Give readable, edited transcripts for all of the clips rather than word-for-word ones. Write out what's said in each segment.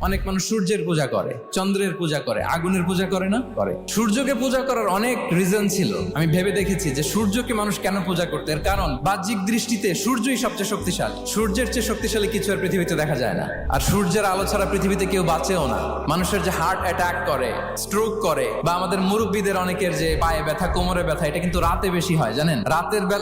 অনেক মানুষ সূর্যের পূজা করে, চন্দ্রের পূজা করে, আগুনের পূজা করে না? করে। সূর্যকে পূজা করার অনেক রিজন ছিল। আমি ভেবে দেখেছি যে সূর্যকে মানুষ কেন পূজা করতে, এর কারণ বাহ্যিক দৃষ্টিতে সূর্যই সবচেয়ে শক্তিশালী। সূর্যের চেয়ে শক্তিশালী কিছু আর পৃথিবীতে দেখা যায় না। আর সূর্যের আলো ছাড়া পৃথিবীতে কেউ বাঁচেও না। মানুষের যে হার্ট অ্যাটাক করে, স্ট্রোক করে, বা আমাদের মুরব্বীদের অনেকের যে পায়ে ব্যথা, কোমরে ব্যথা, এটা কিন্তু রাতে বেশি হয়, জানেন?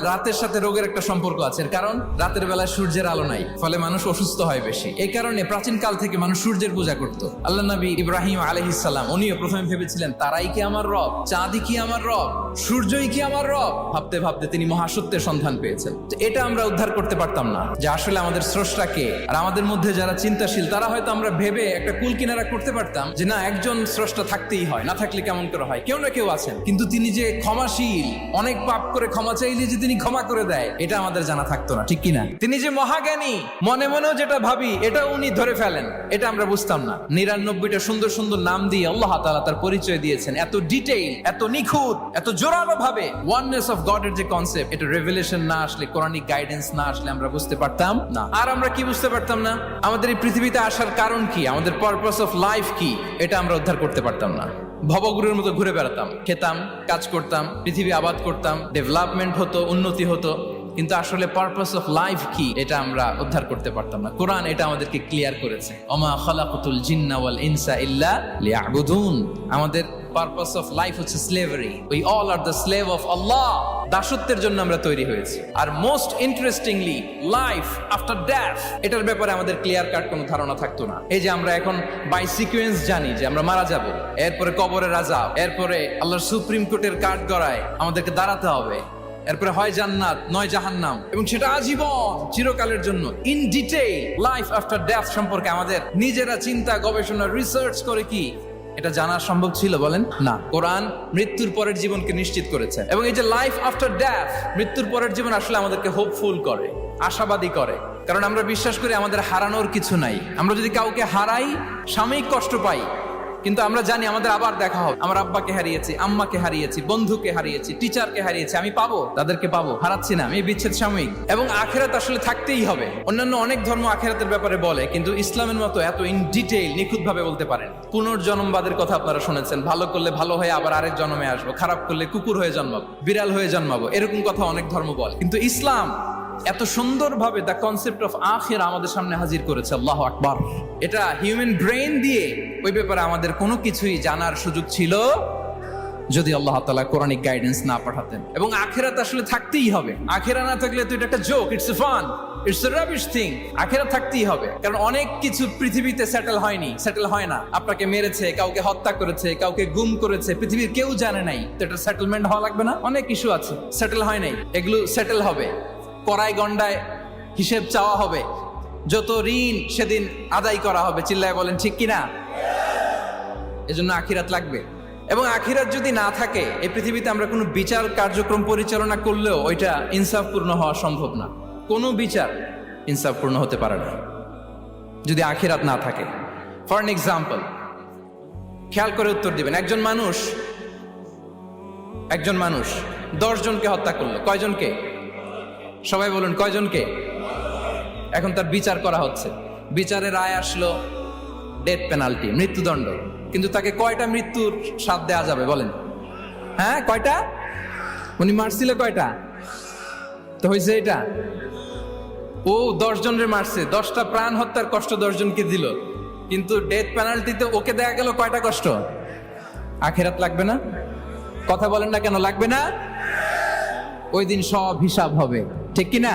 রাতের সাথে রোগের একটা সম্পর্ক আছে। এর কারণ রাতের বেলায় সূর্যের আলো নাই, ফলে মানুষ অসুস্থ হয় বেশি। এই কারণে প্রাচীন কাল থেকে মানুষ সূর্যের পূজা করত। আল্লাহ নবী ইব্রাহিম আলাইহিস সালাম, উনিও প্রথমে ভেবেছিলেন তারাই কি আমার রব, চাঁদই কি আমার রব, সূর্যই কি আমার রব। ভাবতে ভাবতে তিনি মহাসত্যের সন্ধান পেয়েছেন। তো এটা আমরা উদ্ধার করতে পারতাম না যে আসলে আমাদের স্রষ্টাকে। আর আমাদের মধ্যে যারা চিন্তাশীল তারা হয়তো আমরা ভেবে একটা কুল কিনারা করতে পারতাম যে না, একজন স্রষ্টা থাকতেই হয়, না থাকলে কেমন করে হয়, কেউ না কেউ আছেন। কিন্তু তিনি যে ক্ষমাশীল, অনেক পাপ করে ক্ষমা চাইলে যে তিনি ক্ষমা করে দেয়, এটা আমাদের জানা থাকতো না, ঠিক কিনা? তিনি যে মহাজ্ঞানী, মনে মনেও যেটা ভাবি এটা উনি ধরে ফেলেন, এটা আমরা বুঝতাম না। 99টা সুন্দর সুন্দর নাম দিয়ে আল্লাহ তাআলা তার পরিচয় দিয়েছেন, এত ডিটেইল, এত নিখুঁত, এত জোরালো ভাবে। ওয়াননেস অফ গড এর যে কনসেপ্ট, এটা রেভেলেশন না আসলে, কোরআনিক গাইডেন্স না আসলে আমরা বুঝতে পারতাম না। আর আমরা কি বুঝতে পারতাম না? আমাদের এই পৃথিবীতে আসার কারণ কি, আমাদের পারপাস অফ লাইফ কি, এটা আমরা উদ্ধার করতে পারতাম না। ভবগুরুর মতো ঘুরে বেড়াতাম, খেতাম, কাজ করতাম, পৃথিবী আবাদ করতাম, ডেভেলপমেন্ট হতো, উন্নতি হতো, কিন্তু আসলে পারপাস অফ লাইফ কি এটা আমরা উদ্ধার করতে পারতাম না। কোরআন এটা আমাদেরকে ক্লিয়ার করেছে, ওমা খালাকাতুল জিন্না ওয়াল ইনসা ইল্লা লিয়াবুদুন। আমাদের পারপাস অফ লাইফ হচ্ছে slavery. We all are the slave of আল্লাহ। দাসত্বের জন্য আমরা তৈরি হয়েছি। আর most interestingly, life after death, এটার ব্যাপারে আমাদের ক্লিয়ার কাট কোনো ধারণা থাকতো না। এই যে আমরা এখন বাই সিকোয়েন্স জানি যে আমরা মারা যাব, এরপরে কবরের আযাব, এরপরে আল্লাহর সুপ্রিম কোর্টের কাঠ গড়ায় আমাদেরকে দাঁড়াতে হবে, এরপরে হয় জান্নাত নয় জাহান্নাম, এবং সেটা আজীবন, চিরকালের জন্য। In detail life after death সম্পর্কে আমাদের নিজেরা চিন্তা, গবেষণা, রিসার্চ করে কি এটা জানা সম্ভব ছিল বলেন? না। কোরআন মৃত্যুর পরের জীবনকে নিশ্চিত করেছে, এবং এই যে লাইফ আফটার ডেথ, মৃত্যুর পরের জীবন আসলে আমাদেরকে হোপফুল করে, আশাবাদী করে। কারণ আমরা বিশ্বাস করি আমাদের হারানোর কিছু নাই। আমরা যদি কাউকে হারাই, সাময়িক কষ্ট পাই, কিন্তু আমরা জানি আমাদের আবার দেখা হবে। আমার আব্বাকে হারিয়েছি, আম্মাকে হারিয়েছি, বন্ধুকে হারিয়েছি, টিচারকে হারিয়েছি, আমি পাবো, তাদেরকে পাবো, হারাচ্ছি না। এই বিচ্ছেদ সাময়িক, এবং আখিরাত আসলে থাকতেই হবে। অন্যান্য অনেক ধর্ম আখিরাতের ব্যাপারে বলে, কিন্তু ইসলামের মতো এত ইন ডিটেইল, নিখুঁত ভাবে বলতে পারেন। পুনর্জন্মবাদের কথা আপনারা শুনেছেন, ভালো করলে ভালো হয়ে আবার আরেক জন্মে আসবো, খারাপ করলে কুকুর হয়ে জন্মাবো, বিড়াল হয়ে জন্মাবো, এরকম কথা অনেক ধর্ম বলে। কিন্তু ইসলাম এত সুন্দরভাবে দ্য কনসেপ্ট অফ আখিরা আমাদের সামনে হাজির করেছে। আল্লাহু আকবার। এটা হিউম্যান ব্রেইন দিয়ে ওই ব্যাপারে আমাদের কোনো কিছুই জানার সুযোগ ছিল যদি আল্লাহ তাআলা কোরআনিক গাইডেন্স না পাঠাতেন। এবং আখিরাত আসলে থাকতেই হবে। আখিরা না থাকলে তো এটা একটা joke, it's a fun, it's a rubbish thing. আখিরা থাকতেই হবে, কারণ অনেক কিছু পৃথিবীতে সেটেল হয়নি, সেটেল হয় না। আপনাকে মেরেছে, কাউকে হত্যা করেছে, কাউকে গুম করেছে, পৃথিবীর কেউ জানে নাই, তো এটা সেটেলমেন্ট হওয়া লাগবে না? অনেক ইস্যু আছে সেটেল হয় নাই, এগুলো সেটেল হবে। কড়াই গন্ডায় হিসেব চাওয়া হবে, যত ঋণ সেদিন আদায় করা হবে। চিল্লায় বলেন ঠিক কিনা? এজন্য আখিরাত লাগবে। এবং আখিরাত যদি না থাকে, এই পৃথিবীতে আমরা কোনো বিচার কার্যক্রম পরিচালনা করলেও ওইটা ইনসাফপূর্ণ হওয়া সম্ভব না। কোনো বিচার ইনসাফপূর্ণ হতে পারে না যদি আখিরাত না থাকে। ফর এন এক্সাম্পল, খেয়াল করে উত্তর দিবেন। একজন মানুষ 10 জনকে হত্যা করলো। কয়জনকে? সবাই বলুন কয়জনকে? এখন তার বিচার করা হচ্ছে, বিচারের রায় আসলো ডেথ পেনাল্টি, মৃত্যুদণ্ড। কিন্তু তাকে কয়টা মৃত্যুর স্বাদ দেয়া যাবে বলেন? হ্যাঁ, কয়টা? উনি মারছিল কয়টা? তো হয়েছে এটা, ও 10 জনের মারছে, 10টা প্রাণ হত্যার কষ্ট 10 জনকে দিল, কিন্তু ডেথ পেনাল্টিতে ওকে দেয়া গেল কয়টা কষ্ট? আখিরাত লাগবে না? কথা বলেন না কেন লাগবে না? ওই দিন সব হিসাব হবে, ঠিক কিনা?